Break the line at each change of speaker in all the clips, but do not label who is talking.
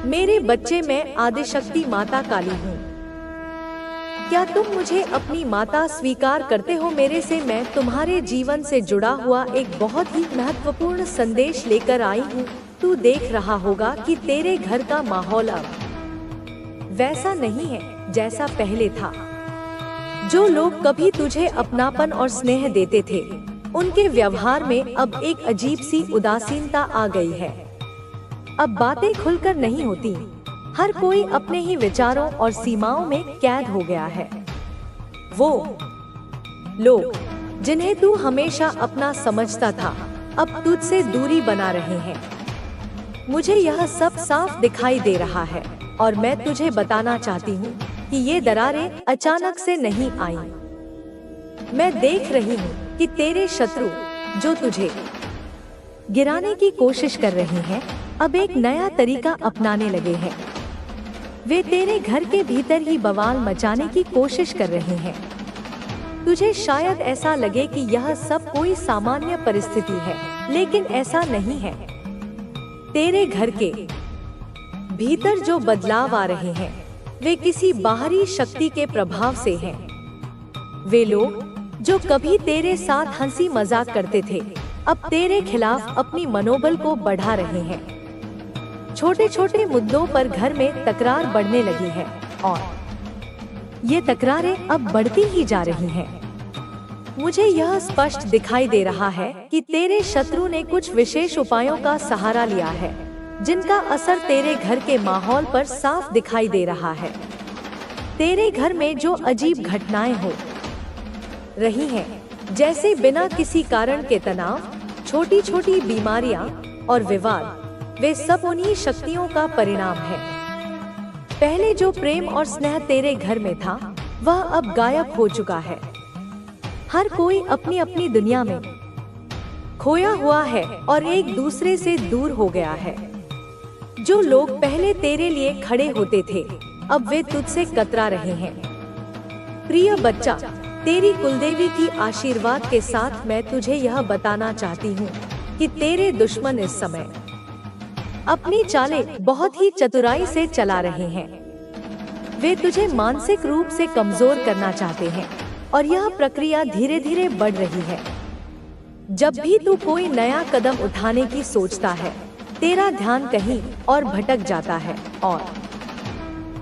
मेरे बच्चे, मैं आदिशक्ति माता काली हूँ। क्या तुम मुझे अपनी माता स्वीकार करते हो? मेरे से मैं तुम्हारे जीवन से जुड़ा हुआ एक बहुत ही महत्वपूर्ण संदेश लेकर आई हूँ। तू देख रहा होगा कि तेरे घर का माहौल अब वैसा नहीं है जैसा पहले था। जो लोग कभी तुझे अपनापन और स्नेह देते थे, उनके व्यवहार में अब एक अजीब सी उदासीनता आ गई है। अब बातें खुलकर नहीं होती, हर कोई अपने ही विचारों और सीमाओं में कैद हो गया है। वो लोग जिन्हें तू हमेशा अपना समझता था, अब तुझसे दूरी बना रहे हैं। मुझे यह सब साफ दिखाई दे रहा है और मैं तुझे बताना चाहती हूँ कि ये दरारें अचानक से नहीं आई। मैं देख रही हूँ कि तेरे शत्रु जो तुझे गिराने की कोशिश कर रहे हैं, अब एक नया तरीका अपनाने लगे हैं। वे तेरे घर के भीतर ही बवाल मचाने की कोशिश कर रहे हैं। तुझे शायद ऐसा लगे कि यह सब कोई सामान्य परिस्थिति है, लेकिन ऐसा नहीं है। तेरे घर के भीतर जो बदलाव आ रहे हैं, वे किसी बाहरी शक्ति के प्रभाव से हैं। वे लोग जो कभी तेरे साथ हंसी मजाक करते थे, अब तेरे खिलाफ अपनी मनोबल को बढ़ा रहे हैं। छोटे छोटे मुद्दों पर घर में तकरार बढ़ने लगी है और ये तकरारें अब बढ़ती ही जा रही हैं। मुझे यह स्पष्ट दिखाई दे रहा है कि तेरे शत्रु ने कुछ विशेष उपायों का सहारा लिया है, जिनका असर तेरे घर के माहौल पर साफ दिखाई दे रहा है। तेरे घर में जो अजीब घटनाएं हो रही हैं, जैसे बिना किसी कारण के तनाव, छोटी छोटी बीमारियां और विवाद, वे सब उन्हीं शक्तियों का परिणाम है। पहले जो प्रेम और स्नेह तेरे घर में था, वह अब गायब हो चुका है। हर कोई अपनी अपनी दुनिया में खोया हुआ है और एक दूसरे से दूर हो गया है। जो लोग पहले तेरे लिए खड़े होते थे, अब वे तुझसे कतरा रहे हैं। प्रिय बच्चा, तेरी कुलदेवी की आशीर्वाद के साथ मैं तुझे यह बताना चाहती हूँ कि तेरे दुश्मन इस समय अपनी चालें बहुत ही चतुराई से चला रहे हैं। वे तुझे मानसिक रूप से कमजोर करना चाहते हैं और यह प्रक्रिया धीरे धीरे बढ़ रही है। जब भी तू कोई नया कदम उठाने की सोचता है, तेरा ध्यान कहीं और भटक जाता है और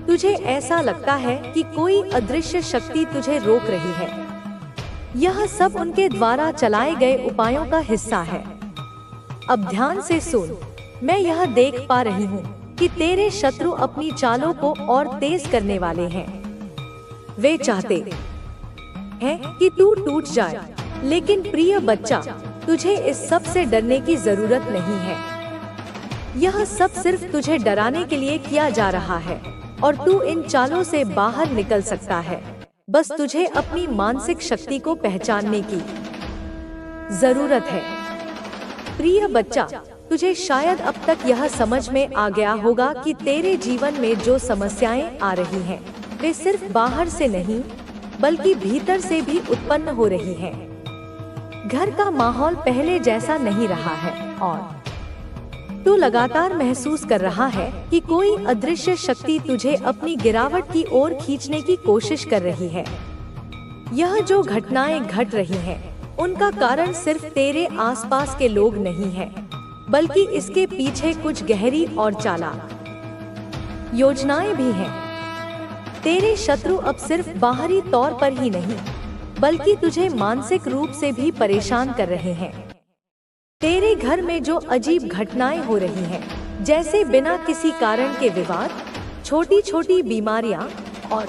तुझे ऐसा लगता है कि कोई अदृश्य शक्ति तुझे रोक रही है। यह सब उनके द्वारा चलाए गए उपायों का हिस्सा है। अब ध्यान से सुन, मैं यह देख पा रही हूँ कि तेरे शत्रु अपनी चालों को और तेज करने वाले हैं। वे चाहते हैं कि तू टूट जाए, लेकिन प्रिय बच्चा, तुझे इस सब से डरने की जरूरत नहीं है। यह सब सिर्फ तुझे डराने के लिए किया जा रहा है और तू इन चालों से बाहर निकल सकता है। बस तुझे अपनी मानसिक शक्ति को पहचानने की जरूरत है। प्रिय बच्चा, तुझे शायद अब तक यह समझ में आ गया होगा कि तेरे जीवन में जो समस्याएं आ रही हैं, वे सिर्फ बाहर से नहीं, बल्कि भीतर से भी उत्पन्न हो रही हैं। घर का माहौल पहले जैसा नहीं रहा है और तू लगातार महसूस कर रहा है कि कोई अदृश्य शक्ति तुझे अपनी गिरावट की ओर खींचने की कोशिश कर रही है। यह जो घटनाएं घट रही हैं, उनका कारण सिर्फ तेरे आसपास के लोग नहीं है, बल्कि इसके पीछे कुछ गहरी और चालाक योजनाएं भी हैं। तेरे शत्रु अब सिर्फ बाहरी तौर पर ही नहीं, बल्कि तुझे मानसिक रूप से भी परेशान कर रहे हैं। तेरे घर में जो अजीब घटनाएं हो रही हैं, जैसे बिना किसी कारण के विवाद, छोटी छोटी बीमारियां और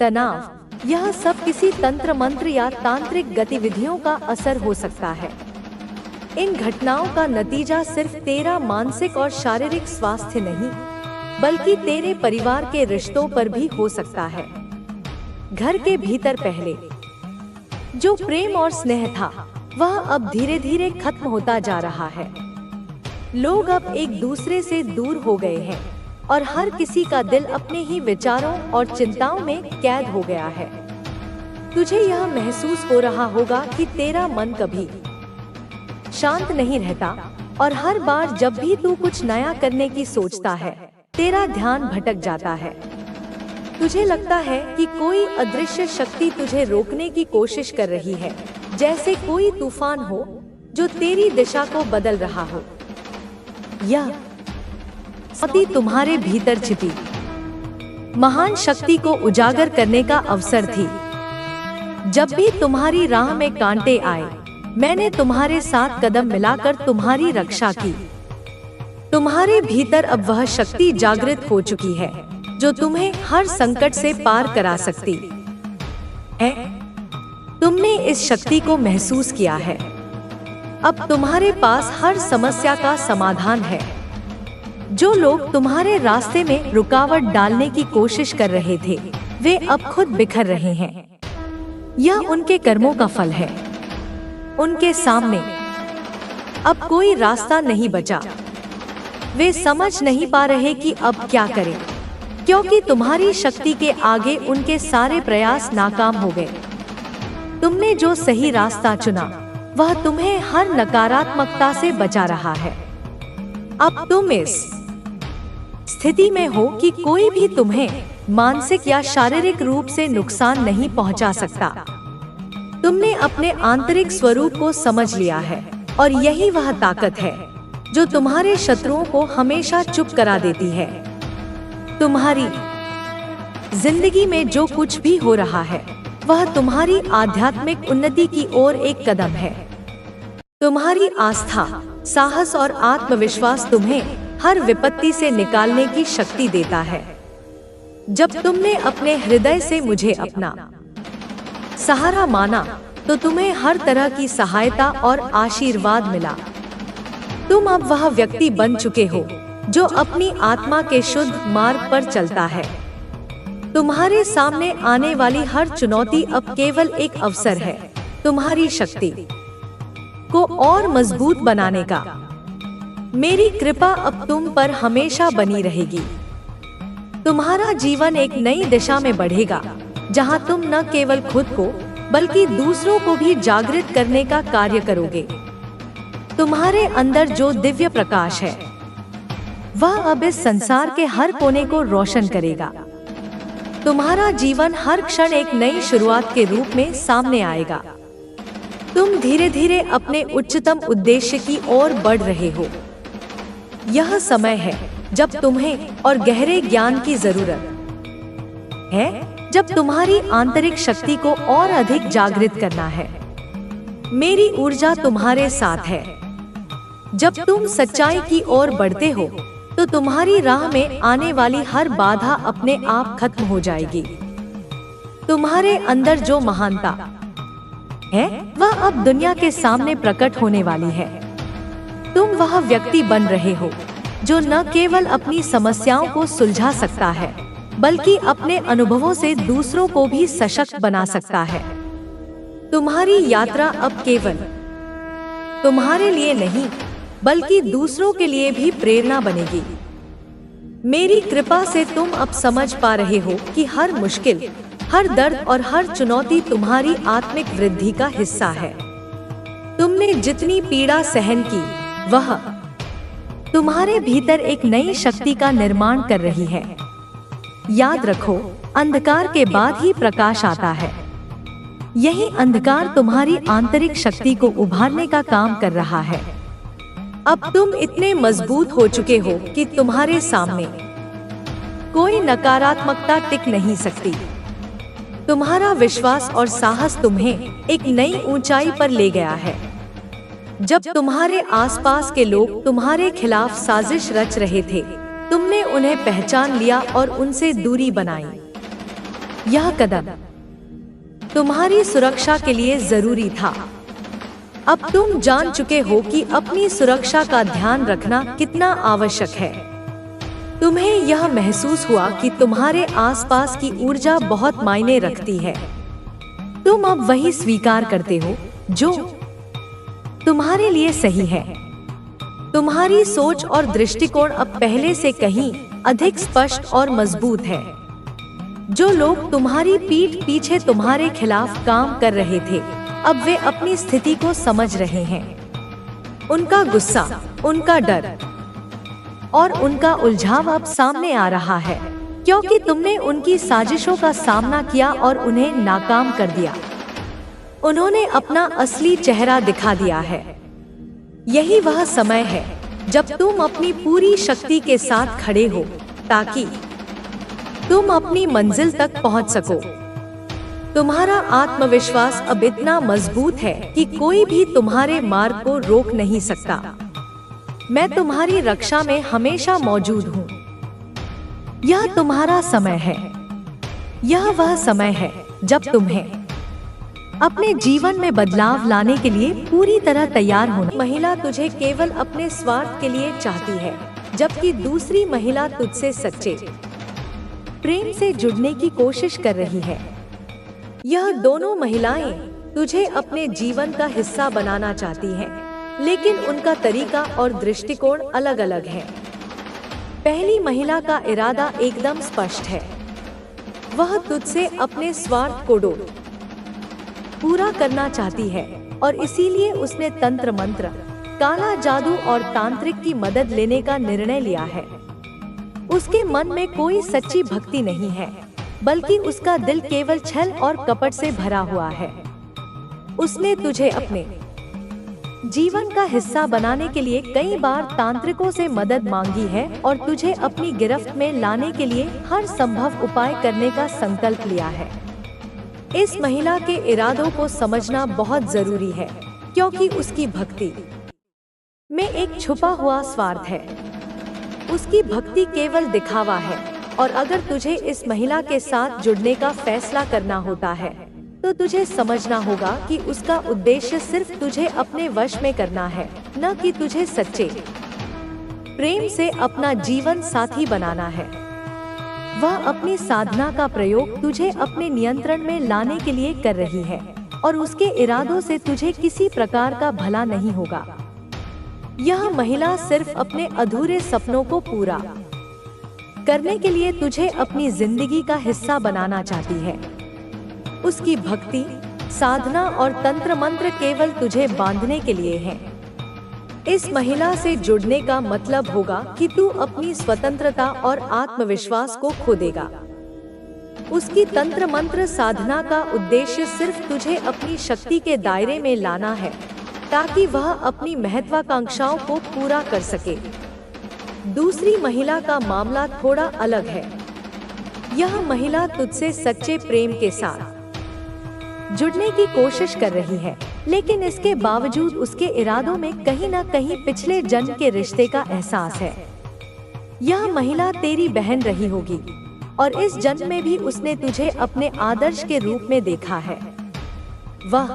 तनाव, यह सब किसी तंत्र मंत्र या तांत्रिक गतिविधियों का असर हो सकता है। इन घटनाओं का नतीजा सिर्फ तेरा मानसिक और शारीरिक स्वास्थ्य नहीं, बल्कि तेरे परिवार के रिश्तों पर भी हो सकता है। घर के भीतर पहले जो प्रेम और स्नेह था, वह अब धीरे धीरे खत्म होता जा रहा है। लोग अब एक दूसरे से दूर हो गए हैं और हर किसी का दिल अपने ही विचारों और चिंताओं में कैद हो गया है। तुझे यह महसूस हो रहा होगा कि तेरा मन कभी शांत नहीं रहता और हर बार जब भी तू कुछ नया करने की सोचता है, तेरा ध्यान भटक जाता है। तुझे लगता है कि कोई अदृश्य शक्ति तुझे रोकने की कोशिश कर रही है, जैसे कोई तूफान हो जो तेरी दिशा को बदल रहा हो। यह शक्ति तुम्हारे भीतर छिपी महान शक्ति को उजागर करने का अवसर थी। जब भी तुम्हारी राह में कांटे आए, मैंने तुम्हारे साथ कदम मिलाकर तुम्हारी रक्षा की। तुम्हारे भीतर अब वह शक्ति जागृत हो चुकी है जो तुम्हें हर संकट से पार करा सकती है। तुमने इस शक्ति को महसूस किया है। अब तुम्हारे पास हर समस्या का समाधान है। जो लोग तुम्हारे रास्ते में रुकावट डालने की कोशिश कर रहे थे, वे अब खुद बिखर रहे हैं। यह उनके कर्मों का फल है। उनके सामने अब कोई रास्ता नहीं बचा। वे समझ नहीं पा रहे कि अब क्या करें, क्योंकि तुम्हारी शक्ति के आगे उनके सारे प्रयास नाकाम हो गए। तुमने जो सही रास्ता चुना, वह तुम्हें हर नकारात्मकता से बचा रहा है। अब तुम इस स्थिति में हो कि कोई भी तुम्हें मानसिक या शारीरिक रूप से नुकसान नहीं पहुंचा सकता। तुमने अपने आंतरिक स्वरूप को समझ लिया है, और यही वह ताकत है जो तुम्हारे शत्रुओं को हमेशा चुप करा देती है। तुम्हारी जिंदगी में जो कुछ भी हो रहा है, वह तुम्हारी आध्यात्मिक उन्नति की ओर एक कदम है। तुम्हारी आस्था, साहस और आत्मविश्वास तुम्हें हर विपत्ति से निकालने की शक्ति देता है। जब तुमने अपने हृदय से मुझे अपना सहारा माना, तो तुम्हें हर तरह की सहायता और आशीर्वाद मिला। तुम अब वह व्यक्ति बन चुके हो जो अपनी आत्मा के शुद्ध मार्ग पर चलता है। तुम्हारे सामने आने वाली हर चुनौती अब केवल एक अवसर है तुम्हारी शक्ति को और मजबूत बनाने का। मेरी कृपा अब तुम पर हमेशा बनी रहेगी। तुम्हारा जीवन एक नई दिशा में बढ़ेगा, जहां तुम न केवल खुद को बल्कि दूसरों को भी जागृत करने का कार्य करोगे। तुम्हारे अंदर जो दिव्य प्रकाश है, वह अब इस संसार के हर कोने को रोशन करेगा। तुम्हारा जीवन हर क्षण एक नई शुरुआत के रूप में सामने आएगा। तुम धीरे धीरे अपने उच्चतम उद्देश्य की ओर बढ़ रहे हो। यह समय है जब तुम्हें और गहरे ज्ञान की जरूरत है, जब तुम्हारी आंतरिक शक्ति को और अधिक जागृत करना है। मेरी ऊर्जा तुम्हारे साथ है। जब तुम सच्चाई की ओर बढ़ते हो, तो तुम्हारी राह में आने वाली हर बाधा अपने आप खत्म हो जाएगी। तुम्हारे अंदर जो महानता है, वह अब दुनिया के सामने प्रकट होने वाली है। तुम वह व्यक्ति बन रहे हो जो न केवल अपनी समस्याओं को सुलझा सकता है, बल्कि अपने अनुभवों से दूसरों को भी सशक्त बना सकता है। तुम्हारी यात्रा अब केवल तुम्हारे लिए नहीं, बल्कि दूसरों के लिए भी प्रेरणा बनेगी। मेरी कृपा से तुम अब समझ पा रहे हो कि हर मुश्किल, हर दर्द और हर चुनौती तुम्हारी आत्मिक वृद्धि का हिस्सा है। तुमने जितनी पीड़ा सहन की, वह तुम्हारे भीतर एक नई शक्ति का निर्माण कर रही है। याद रखो, अंधकार के बाद ही प्रकाश आता है। यही अंधकार तुम्हारी आंतरिक शक्ति को उभारने का काम कर रहा है। अब तुम इतने मजबूत हो चुके हो कि तुम्हारे सामने कोई नकारात्मकता टिक नहीं सकती। तुम्हारा विश्वास और साहस तुम्हें एक नई ऊंचाई पर ले गया है। जब तुम्हारे आसपास के लोग तुम्हारे खिलाफ साजिश रच रहे थे, तुमने उन्हें पहचान लिया और उनसे दूरी बनाई। यह कदम तुम्हारी सुरक्षा के लिए जरूरी था। अब तुम जान चुके हो कि अपनी सुरक्षा का ध्यान रखना कितना आवश्यक है। तुम्हें यह महसूस हुआ कि तुम्हारे आसपास की ऊर्जा बहुत मायने रखती है। तुम अब वही स्वीकार करते हो जो तुम्हारे लिए सही है। तुम्हारी सोच और दृष्टिकोण अब पहले से कहीं अधिक स्पष्ट और मजबूत है। जो लोग तुम्हारी पीठ पीछे तुम्हारे खिलाफ काम कर रहे थे, अब वे अपनी स्थिति को समझ रहे हैं। उनका गुस्सा, उनका डर और उनका उलझाव अब सामने आ रहा है, क्योंकि तुमने उनकी साजिशों का सामना किया और उन्हें नाकाम कर दिया। उन्होंने अपना असली चेहरा दिखा दिया है। यही वह समय है जब तुम अपनी पूरी शक्ति के साथ खड़े हो, ताकि तुम अपनी मंजिल तक पहुंच सको। तुम्हारा आत्मविश्वास अब इतना मजबूत है कि कोई भी तुम्हारे मार्ग को रोक नहीं सकता। मैं तुम्हारी रक्षा में हमेशा मौजूद हूँ। यह तुम्हारा समय है। यह वह समय है जब तुम्हें अपने जीवन में बदलाव लाने के लिए पूरी तरह तैयार होना। महिला तुझे केवल अपने स्वार्थ के लिए चाहती है, जबकि दूसरी महिला तुझसे सच्चे प्रेम से जुड़ने की कोशिश कर रही है। यह दोनों महिलाएं तुझे अपने जीवन का हिस्सा बनाना चाहती हैं, लेकिन उनका तरीका और दृष्टिकोण अलग अलग है। पहली महिला का इरादा एकदम स्पष्ट है। वह तुझसे अपने स्वार्थ को पूरा करना चाहती है और इसीलिए उसने तंत्र मंत्र, काला जादू और तांत्रिक की मदद लेने का निर्णय लिया है। उसके मन में कोई सच्ची भक्ति नहीं है, बल्कि उसका दिल केवल छल और कपट से भरा हुआ है। उसने तुझे अपने जीवन का हिस्सा बनाने के लिए कई बार तांत्रिकों से मदद मांगी है और तुझे अपनी गिरफ्त में लाने के लिए हर संभव उपाय करने का संकल्प लिया है। इस महिला के इरादों को समझना बहुत जरूरी है, क्योंकि उसकी भक्ति में एक छुपा हुआ स्वार्थ है। उसकी भक्ति केवल दिखावा है, और अगर तुझे इस महिला के साथ जुड़ने का फैसला करना होता है, तो तुझे समझना होगा कि उसका उद्देश्य सिर्फ तुझे अपने वश में करना है, न कि तुझे सच्चे प्रेम से अपना जीवन साथी बनाना है। वह अपनी साधना का प्रयोग तुझे अपने नियंत्रण में लाने के लिए कर रही है, और उसके इरादों से तुझे किसी प्रकार का भला नहीं होगा। यह महिला सिर्फ अपने अधूरे सपनों को पूरा करने के लिए तुझे अपनी जिंदगी का हिस्सा बनाना चाहती है। उसकी भक्ति, साधना और तंत्र मंत्र केवल तुझे बांधने के लिए हैं। इस महिला से जुड़ने का मतलब होगा कि तू अपनी स्वतंत्रता और आत्मविश्वास को खो देगा। उसकी तंत्र मंत्र साधना का उद्देश्य सिर्फ तुझे अपनी शक्ति के दायरे में लाना है, ताकि वह अपनी महत्वाकांक्षाओं को पूरा कर सके। दूसरी महिला का मामला थोड़ा अलग है। यह महिला तुझसे सच्चे प्रेम के साथ जुड़ने की कोशिश कर रही है, लेकिन इसके बावजूद उसके इरादों में कहीं न कहीं पिछले जन्म के रिश्ते का एहसास है। यह महिला तेरी बहन रही होगी, और इस जन्म में भी उसने तुझे अपने आदर्श के रूप में देखा है। वह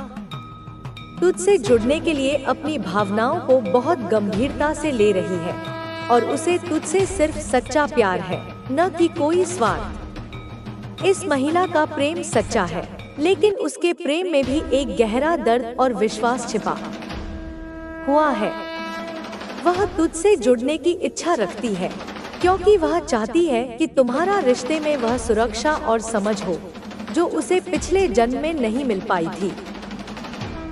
तुझसे जुड़ने के लिए अपनी भावनाओं को बहुत गंभीरता से ले रही है, और उसे तुझसे सिर्फ सच्चा प्यार है, न कि कोई स्वार्थ। इस महिला का प्रेम सच्चा है, लेकिन उसके प्रेम में भी एक गहरा दर्द और विश्वास छिपा हुआ है। वह तुझसे जुड़ने की इच्छा रखती है, क्योंकि वह चाहती है कि तुम्हारा रिश्ते में वह सुरक्षा और समझ हो जो उसे पिछले जन्म में नहीं मिल पाई थी।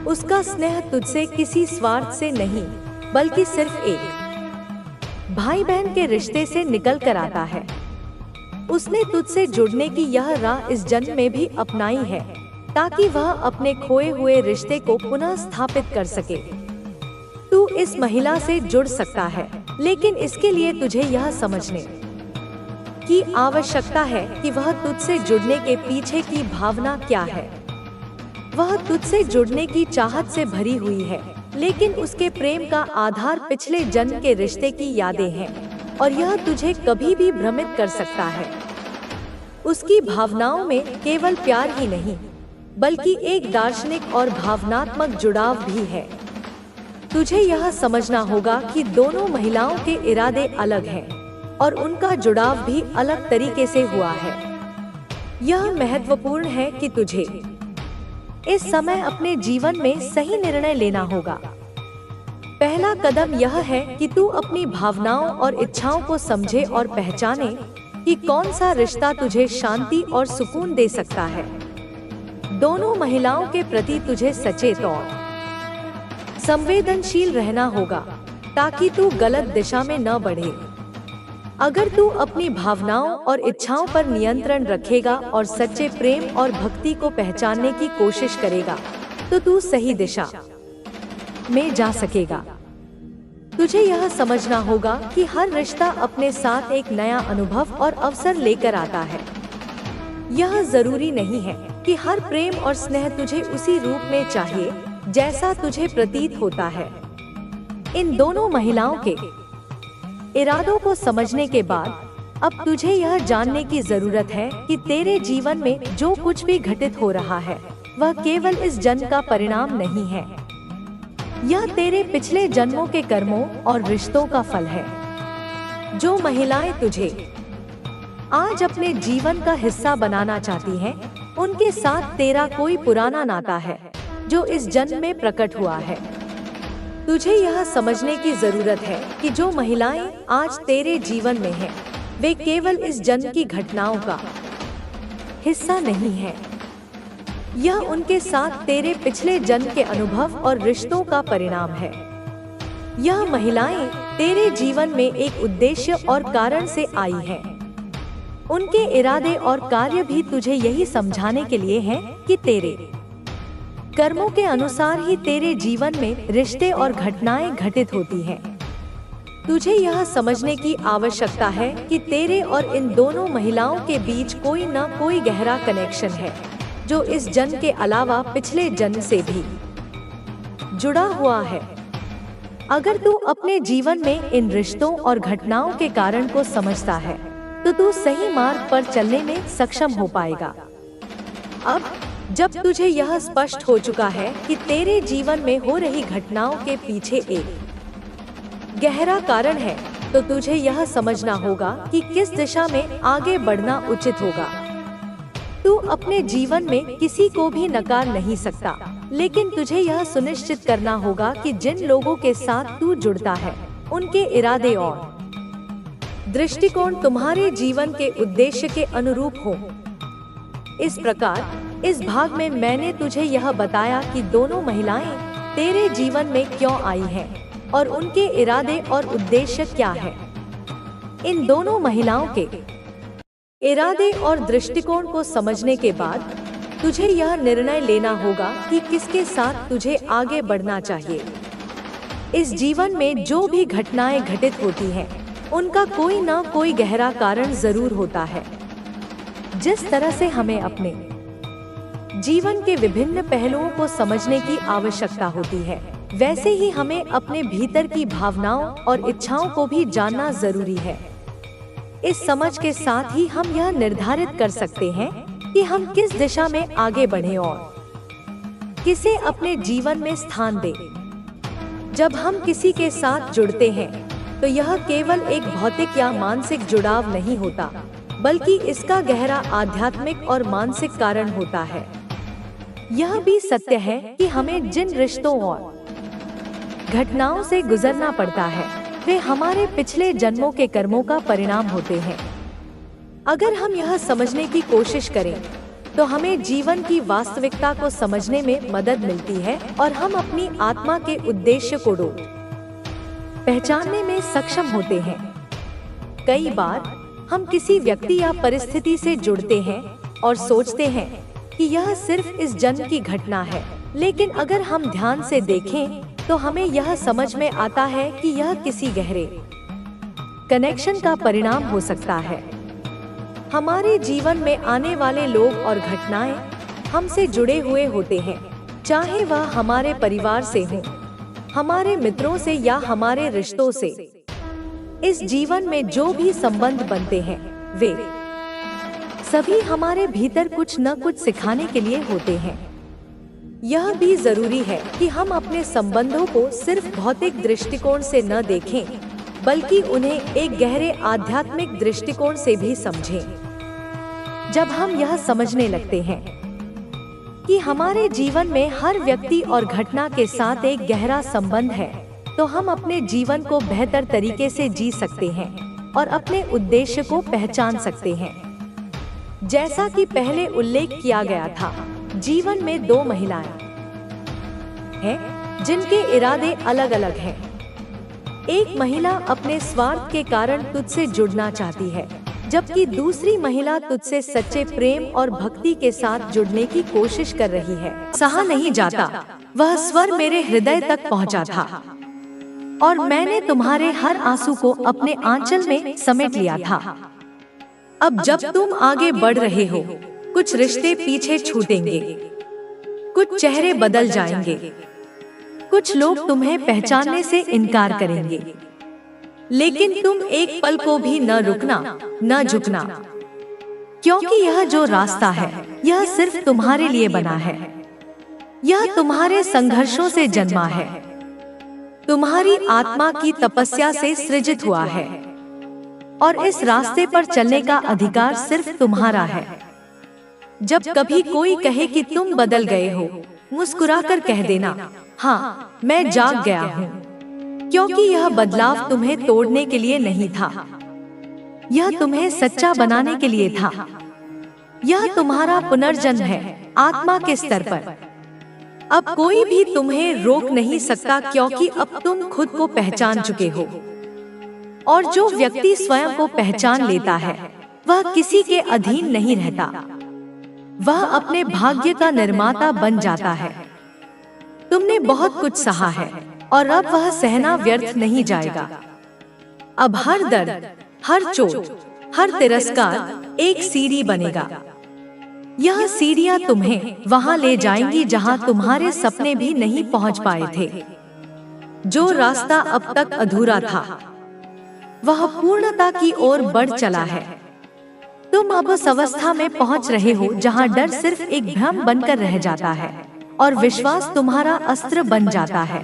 उसका स्नेह तुझसे किसी स्वार्थ से नहीं, बल्कि सिर्फ एक भाई बहन के रिश्ते से निकल कर आता है। उसने तुझसे जुड़ने की यह राह इस जन्म में भी अपनाई है, ताकि वह अपने खोए हुए रिश्ते को पुनः स्थापित कर सके। तू इस महिला से जुड़ सकता है, लेकिन इसके लिए तुझे यह समझने की आवश्यकता है कि वह तुझसे जुड़ने के पीछे की भावना क्या है। वह तुझसे जुड़ने की चाहत से भरी हुई है, लेकिन उसके प्रेम का आधार पिछले जन्म के रिश्ते की यादें हैं, और यह तुझे कभी भी भ्रमित कर सकता है। उसकी भावनाओं में केवल प्यार ही नहीं, बल्कि एक दार्शनिक और भावनात्मक जुड़ाव भी है। तुझे यह समझना होगा कि दोनों महिलाओं के इरादे अलग हैं, और उनका जुड़ाव भी अलग तरीके से हुआ है। यह महत्वपूर्ण है कि तुझे इस समय अपने जीवन में सही निर्णय लेना होगा। पहला कदम यह है कि तू अपनी भावनाओं और इच्छाओं को समझे और पहचाने कि कौन सा रिश्ता तुझे शांति और सुकून दे सकता है। दोनों महिलाओं के प्रति तुझे सचेत और संवेदनशील रहना होगा। ताकि तू गलत दिशा में न बढ़े। अगर तू अपनी भावनाओं और इच्छाओं पर नियंत्रण रखेगा और सच्चे प्रेम और भक्ति को पहचानने की कोशिश करेगा, तो तू सही दिशा में जा सकेगा। तुझे यह समझना होगा कि हर रिश्ता अपने साथ एक नया अनुभव और अवसर लेकर आता है। यह जरूरी नहीं है कि हर प्रेम और स्नेह तुझे उसी रूप में चाहिए जैसा तुझे प्रतीत होता है। इन दोनों महिलाओं के इरादों को समझने के बाद अब तुझे यह जानने की जरूरत है कि तेरे जीवन में जो कुछ भी घटित हो रहा है वह केवल इस जन्म का परिणाम नहीं है। यह तेरे पिछले जन्मों के कर्मों और रिश्तों का फल है। जो महिलाएं तुझे आज अपने जीवन का हिस्सा बनाना चाहती हैं, उनके साथ तेरा कोई पुराना नाता है जो इस जन्म में प्रकट हुआ है। तुझे यह समझने की जरूरत है कि जो महिलाएं आज तेरे जीवन में हैं, वे केवल इस जन्म की घटनाओं का हिस्सा नहीं है। यह उनके साथ तेरे पिछले जन्म के अनुभव और रिश्तों का परिणाम है। यह महिलाएं तेरे जीवन में एक उद्देश्य और कारण से आई हैं। उनके इरादे और कार्य भी तुझे यही समझाने के लिए हैं कि तेरे कर्मों के अनुसार ही तेरे जीवन में रिश्ते और घटनाएं घटित होती हैं। तुझे यह समझने की आवश्यकता है कि तेरे और इन दोनों महिलाओं के बीच कोई न कोई गहरा कनेक्शन है जो इस जन्म के अलावा पिछले जन्म से भी जुड़ा हुआ है। अगर तू अपने जीवन में इन रिश्तों और घटनाओं के कारण को समझता है, तो तू सही मार्ग पर चलने में सक्षम हो पाएगा। अब जब तुझे यह स्पष्ट हो चुका है कि तेरे जीवन में हो रही घटनाओं के पीछे एक गहरा कारण है, तो तुझे यह समझना होगा कि किस दिशा में आगे बढ़ना उचित होगा। तू अपने जीवन में किसी को भी नकार नहीं सकता, लेकिन तुझे यह सुनिश्चित करना होगा कि जिन लोगों के साथ तू जुड़ता है, उनके इरादे और दृष्टिकोण तुम्हारे जीवन के उद्देश्य के अनुरूप हो। इस प्रकार इस भाग में मैंने तुझे यह बताया कि दोनों महिलाएं तेरे जीवन में क्यों आई हैं और उनके इरादे और उद्देश्य क्या है। इन दोनों महिलाओं के इरादे और दृष्टिकोण को समझने के बाद तुझे यह निर्णय लेना होगा कि किसके साथ तुझे आगे बढ़ना चाहिए। इस जीवन में जो भी घटनाएं घटित होती हैं, उनका कोई ना कोई गहरा कारण जरूर होता है। जिस तरह से हमें अपने जीवन के विभिन्न पहलुओं को समझने की आवश्यकता होती है, वैसे ही हमें अपने भीतर की भावनाओं और इच्छाओं को भी जानना जरूरी है। इस समझ के साथ ही हम यह निर्धारित कर सकते हैं कि हम किस दिशा में आगे बढ़ें और किसे अपने जीवन में स्थान दें। जब हम किसी के साथ जुड़ते हैं, तो यह केवल एक भौतिक या मानसिक जुड़ाव नहीं होता, बल्कि इसका गहरा आध्यात्मिक और मानसिक कारण होता है। यह भी सत्य है कि हमें जिन रिश्तों और घटनाओं से गुजरना पड़ता है, वे हमारे पिछले जन्मों के कर्मों का परिणाम होते हैं। अगर हम यह समझने की कोशिश करें, तो हमें जीवन की वास्तविकता को समझने में मदद मिलती है और हम अपनी आत्मा के उद्देश्य को पहचानने में सक्षम होते हैं। कई बार हम किसी व्यक्ति या परिस्थिति से जुड़ते हैं और सोचते हैं कि यह सिर्फ इस जन्म की घटना है, लेकिन अगर हम ध्यान से देखें तो हमें यह समझ में आता है कि यह किसी गहरे कनेक्शन का परिणाम हो सकता है। हमारे जीवन में आने वाले लोग और घटनाएं हमसे जुड़े हुए होते हैं, चाहे वह हमारे परिवार से हो, हमारे मित्रों से या हमारे रिश्तों से। इस जीवन में जो भी संबंध बनते हैं, वे सभी हमारे भीतर कुछ न कुछ सिखाने के लिए होते हैं। यह भी जरूरी है कि हम अपने संबंधों को सिर्फ भौतिक दृष्टिकोण से न देखें, बल्कि उन्हें एक गहरे आध्यात्मिक दृष्टिकोण से भी समझें। जब हम यह समझने लगते हैं कि हमारे जीवन में हर व्यक्ति और घटना के साथ एक गहरा संबंध है, तो हम अपने जीवन को बेहतर तरीके से जी सकते हैं और अपने उद्देश्य को पहचान सकते हैं। जैसा कि पहले उल्लेख किया गया था, जीवन में दो महिलाएं हैं जिनके इरादे अलग अलग हैं, एक महिला अपने स्वार्थ के कारण तुझसे जुड़ना चाहती है, जबकि दूसरी महिला तुझसे सच्चे प्रेम और भक्ति के साथ जुड़ने की कोशिश कर रही है। सहा नहीं जाता, वह स्वर मेरे हृदय तक पहुंचा था और मैंने तुम्हारे हर आंसू को अपने आंचल में समेट लिया था। अब जब तुम आगे बढ़ रहे हो, कुछ रिश्ते पीछे छूटेंगे, कुछ चेहरे बदल जाएंगे, कुछ लोग तुम्हें पहचानने से इनकार करेंगे, लेकिन तुम एक पल को भी न रुकना, न झुकना, क्योंकि यह जो रास्ता है, यह सिर्फ तुम्हारे लिए बना है। यह तुम्हारे संघर्षों से जन्मा है, तुम्हारी आत्मा की तपस्या से सृजित हुआ है, और इस रास्ते पर चलने का अधिकार सिर्फ तुम्हारा है। जब कभी कोई कहे कि तुम बदल गए हो, मुस्कुराकर कह देना, हाँ, मैं जाग गया हूँ, क्योंकि यह बदलाव तुम्हें तोड़ने के लिए नहीं था, यह तुम्हें सच्चा बनाने के लिए था। यह तुम्हारा पुनर्जन्म है, आत्मा के स्तर पर। अब कोई भी तुम्हें रोक नहीं सकता, क्योंकि अब तुम खुद को पहचान चुके हो। और जो व्यक्ति स्वयं को पहचान लेता है, वह किसी के अधीन नहीं रहता, वह अपने भाग्य का निर्माता बन जाता है। तुमने बहुत कुछ सहा है और अब वह सहना व्यर्थ नहीं जाएगा। अब हर दर्द, हर चोट, हर तिरस्कार एक सीढ़ी बनेगा। यह सीढ़ियां तुम्हें वहां ले जाएंगी जहां तुम्हारे सपने भी नहीं पहुंच पाए थे। जो रास्ता अब तक अधूरा था, वह पूर्णता की ओर बढ़ चला है। तुम अब उस अवस्था में पहुंच रहे हो जहां डर सिर्फ एक भ्रम बनकर रह जाता है और विश्वास तुम्हारा अस्त्र बन जाता है।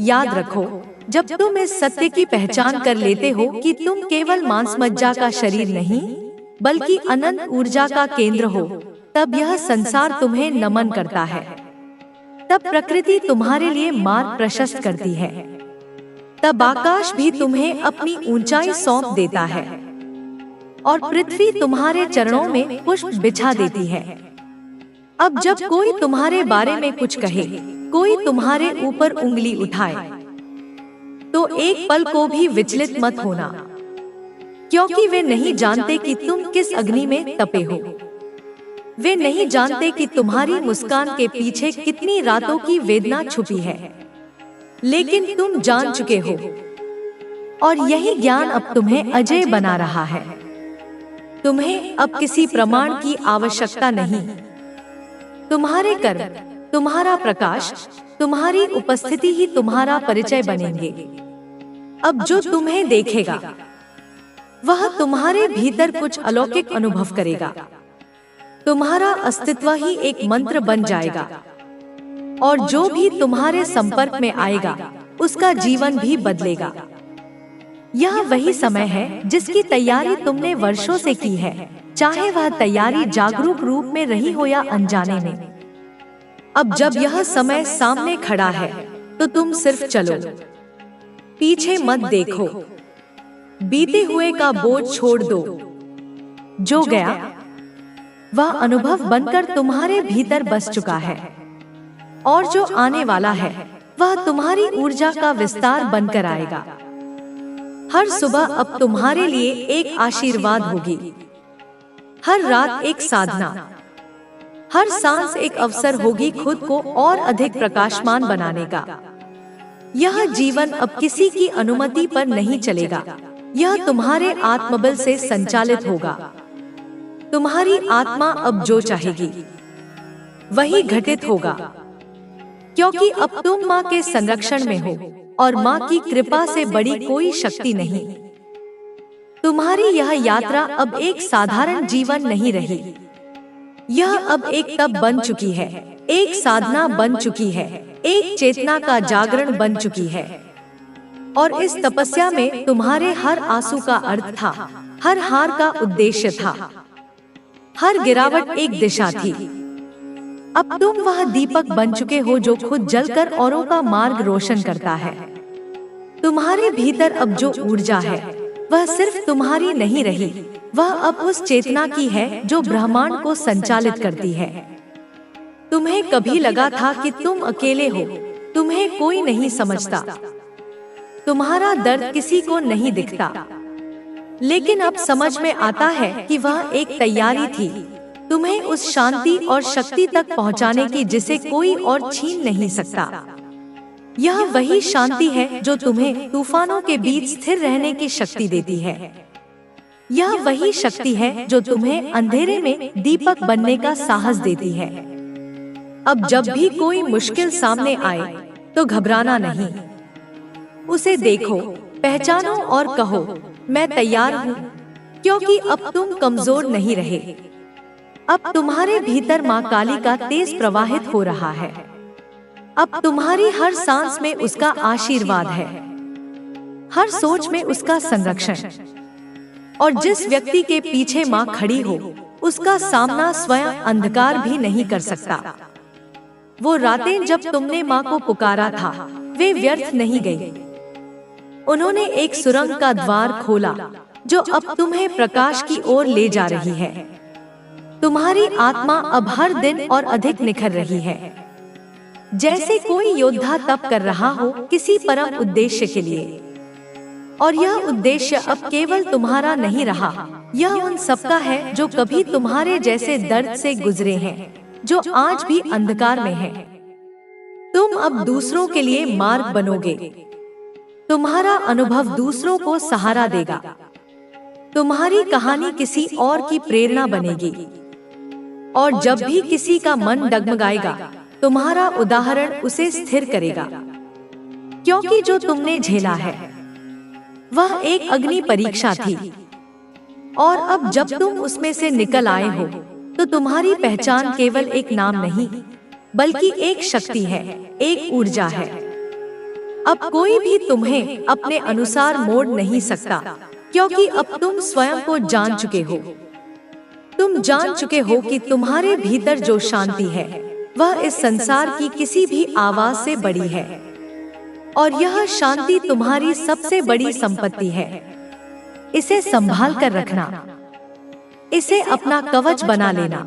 याद रखो, जब तुम इस सत्य की पहचान कर लेते हो कि तुम केवल मांस मज्जा का शरीर नहीं, बल्कि अनंत ऊर्जा का केंद्र हो, तब यह संसार तुम्हें नमन करता है। तब प्रकृति तुम्हारे लिए मार्ग प्रशस्त करती है। तब आकाश भी तुम्हें अपनी ऊंचाई सौंप देता है और पृथ्वी तुम्हारे चरणों में पुष्प बिछा देती है। अब जब कोई तुम्हारे बारे में कुछ कहे, कोई तुम्हारे ऊपर उंगली उठाए, तो एक पल को भी विचलित मत होना, क्योंकि वे नहीं जानते कि तुम किस अग्नि में तपे हो। वे नहीं जानते कि तुम्हारी मुस्कान के पीछे कितनी रातों की वेदना छुपी है, लेकिन तुम जान चुके हो, और यही ज्ञान अब तुम्हें अजय बना रहा है। तुम्हें अब किसी प्रमाण की आवश्यकता नहीं। तुम्हारे कर्म, तुम्हारा प्रकाश, तुम्हारी उपस्थिति ही तुम्हारा परिचय बनेंगे। अब जो तुम्हें देखेगा, वह तुम्हारे भीतर कुछ अलौकिक अनुभव करेगा। तुम्हारा अस्तित्व ही एक मंत्र बन जाएगा, और जो भी तुम्हारे संपर्क में आएगा, उसका जीवन भी बदलेगा। यह वही समय है जिसकी तैयारी तुमने वर्षों से की है, चाहे वह तैयारी जागरूक रूप में रही हो या अनजाने में। अब जब यह समय सामने खड़ा है, तो तुम सिर्फ चलो, पीछे मत देखो। बीते हुए का बोझ छोड़ दो। जो गया, वह अनुभव बनकर तुम्हारे भीतर बस चुका है, और जो आने वाला है, वह तुम्हारी ऊर्जा का विस्तार बनकर आएगा। हर सुबह अब तुम्हारे लिए एक आशीर्वाद होगी, हर रात एक साधना, हर सांस एक अवसर होगी खुद को और अधिक प्रकाशमान बनाने का। यह जीवन अब किसी की अनुमति पर नहीं चलेगा, यह तुम्हारे आत्मबल से संचालित होगा। तुम्हारी आत्मा अब जो चाहेगी, वही घटित होगा, क्योंकि अब तुम माँ के संरक्षण में हो, और माँ की कृपा से बड़ी कोई शक्ति नहीं। तुम्हारी यह यात्रा अब एक साधारण जीवन नहीं रही, यह अब एक तप बन चुकी है, एक साधना बन चुकी है, एक चेतना का जागरण बन चुकी है। और इस तपस्या में तुम्हारे हर आंसू का अर्थ था, हर हार का उद्देश्य था, हर गिरावट एक दिशा थी। अब तुम वह दीपक बन चुके हो जो खुद जलकर औरों का मार्ग रोशन करता है। तुम्हारे भीतर अब जो ऊर्जा है, वह सिर्फ तुम्हारी नहीं रही, वह अब उस चेतना की है जो ब्रह्मांड को संचालित करती है। तुम्हें कभी लगा था कि तुम अकेले हो, तुम्हें कोई नहीं समझता, तुम्हारा दर्द किसी को नहीं दिखता, लेकिन अब समझ में आता है कि वह एक तैयारी थी तुम्हें उस शांति और शक्ति तक पहुंचाने की जिसे कोई और छीन नहीं सकता। यह वही शांति है जो तुम्हें तूफानों के बीच स्थिर रहने की शक्ति देती है। यह वही शक्ति है जो तुम्हें अंधेरे में दीपक बनने का साहस देती है। अब जब भी कोई मुश्किल सामने आए तो घबराना नहीं, उसे देखो, पहचानो और कहो, मैं तैयार हूँ, क्योंकि अब तुम कमजोर नहीं रहे। अब तुम्हारे भीतर माँ काली का तेज प्रवाहित हो रहा है। अब तुम्हारी हर सांस में उसका आशीर्वाद है, हर सोच में उसका संरक्षण। और जिस व्यक्ति के पीछे माँ खड़ी हो, उसका सामना स्वयं अंधकार भी नहीं कर सकता। वो रातें जब तुमने माँ को पुकारा था, वे व्यर्थ नहीं गई। उन्होंने एक सुरंग का द्वार खोला जो अब तुम्हें प्रकाश की ओर ले जा रही है। तुम्हारी आत्मा अब हर दिन और अधिक निखर रही है, जैसे कोई योद्धा तप कर रहा हो किसी परम उद्देश्य के लिए। और यह उद्देश्य अब केवल तुम्हारा नहीं रहा, यह उन सबका है जो कभी तुम्हारे जैसे दर्द से गुजरे हैं, जो आज भी अंधकार में हैं। तुम अब दूसरों के लिए मार्ग बनोगे। तुम्हारा अनुभव दूसरों को सहारा देगा। तुम्हारी कहानी किसी और की प्रेरणा बनेगी। और जब भी किसी का मन डगमगाएगा, तुम्हारा उदाहरण उसे स्थिर करेगा, क्योंकि जो तुमने झेला है वह एक अग्नि परीक्षा थी। और अब जब तुम उसमें से निकल आए हो, तो तुम्हारी पहचान केवल एक नाम नहीं, बल्कि एक शक्ति है, एक ऊर्जा है। अब कोई भी तुम्हें अपने अनुसार मोड़ नहीं सकता, क्योंकि अब तुम स्वयं को जान चुके हो। तुम जान चुके हो कि तुम्हारे भीतर जो शांति है वह इस संसार की किसी भी आवाज से बड़ी है। और यह शांति तुम्हारी सबसे बड़ी संपत्ति है। इसे संभाल कर रखना, इसे अपना कवच बना लेना।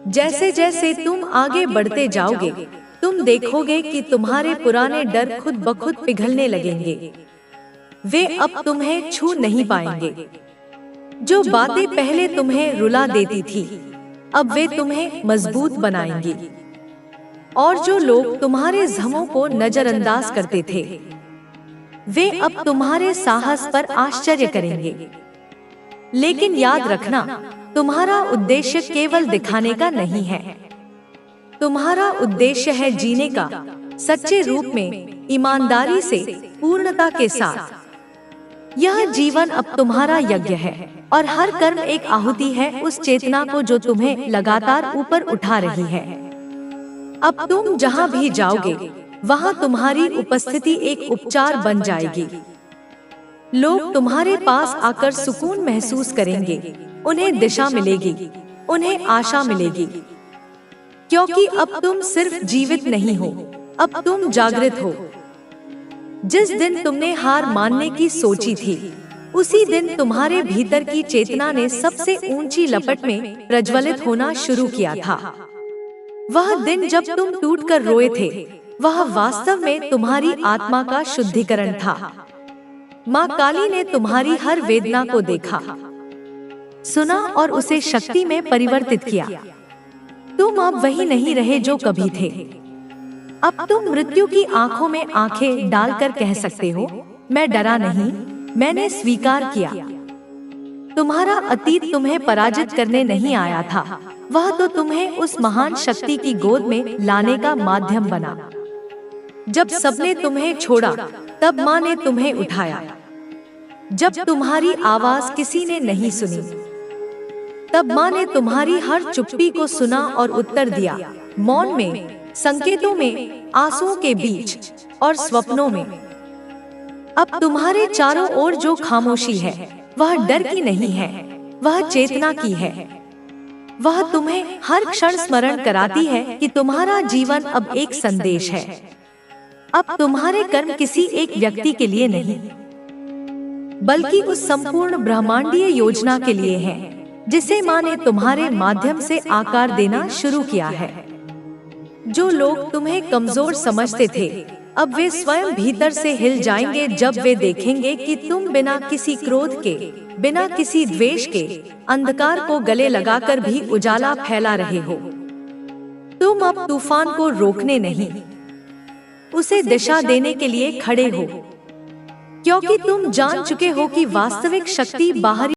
जैसे जैसे तुम आगे बढ़ते जाओगे, तुम देखोगे कि तुम्हारे पुराने डर खुद ब खुद पिघलने लगेंगे। वे अब तुम्हें छू नहीं पाएंगे। जो बातें पहले तुम्हें रुला देती थी, अब वे तुम्हें मजबूत बनाएंगी। और जो लोग तुम्हारे ज़ख्मों को नजरअंदाज करते थे, वे अब तुम्हारे साहस पर आश्चर्य करेंगे। लेकिन याद रखना, तुम्हारा उद्देश्य केवल दिखाने का नहीं है। तुम्हारा उद्देश्य है जीने का, सच्चे रूप में, ईमानदारी से, पूर्णता के साथ। यह जीवन अब तुम्हारा यज्ञ है, और हर कर्म एक आहुति है उस चेतना को जो तुम्हें लगातार ऊपर उठा रही है। अब तुम जहाँ भी जाओगे, वहाँ तुम्हारी उपस्थिति एक उपचार बन जाएगी। लोग तुम्हारे पास आकर सुकून महसूस करेंगे, उन्हें दिशा मिलेगी, उन्हें आशा मिलेगी। क्योंकि अब तुम सिर्फ जीवित नहीं हो, अब तुम जागृत हो। जिस दिन तुमने हार मानने की सोची थी, उसी दिन तुम्हारे भीतर की चेतना ने सबसे ऊंची लपट में प्रज्वलित होना शुरू किया था। वह दिन जब तुम टूटकर रोए थे, वह वास्तव में तुम्हारी आत्मा का शुद्धिकरण था। माँ काली ने तुम्हारी हर वेदना को देखा, सुना और उसे शक्ति में परिवर्तित किया। तुम अब वही नहीं रहे जो कभी थे। अब तुम मृत्यु की आंखों में आंखें डालकर कह सकते हो, मैं डरा नहीं, मैंने स्वीकार किया। तुम्हारा अतीत तुम्हें पराजित करने नहीं आया था, वह तो तुम्हें उस महान शक्ति की गोद में लाने का माध्यम बना। जब सबने तुम्हें छोड़ा, तब माँ ने तुम्हें उठाया। जब तुम्हारी आवाज किसी ने नहीं सुनी, तब माँ ने तुम्हारी हर चुप्पी को सुना और उत्तर दिया, मौन में, संकेतों में, आंसुओं के बीच और स्वप्नों में। अब तुम्हारे चारों ओर जो खामोशी है, वह डर की नहीं है, वह चेतना की है। वह तुम्हें हर क्षण स्मरण कराती है कि तुम्हारा जीवन अब एक संदेश है। अब तुम्हारे कर्म किसी एक व्यक्ति के लिए नहीं, बल्कि उस संपूर्ण ब्रह्मांडीय योजना के लिए है, जिसे माँ ने तुम्हारे माध्यम से आकार देना शुरू किया है। जो लोग तुम्हें कमजोर समझते थे, अब वे स्वयं भीतर से हिल जाएंगे जब वे देखेंगे कि तुम बिना किसी क्रोध के, बिना किसी द्वेष के, अंधकार को गले लगाकर भी उजाला फैला रहे हो। तुम अब तूफान को रोकने नहीं, उसे दिशा देने के लिए खड़े हो, क्योंकि तुम जान चुके हो कि वास्तविक शक्ति बाहरी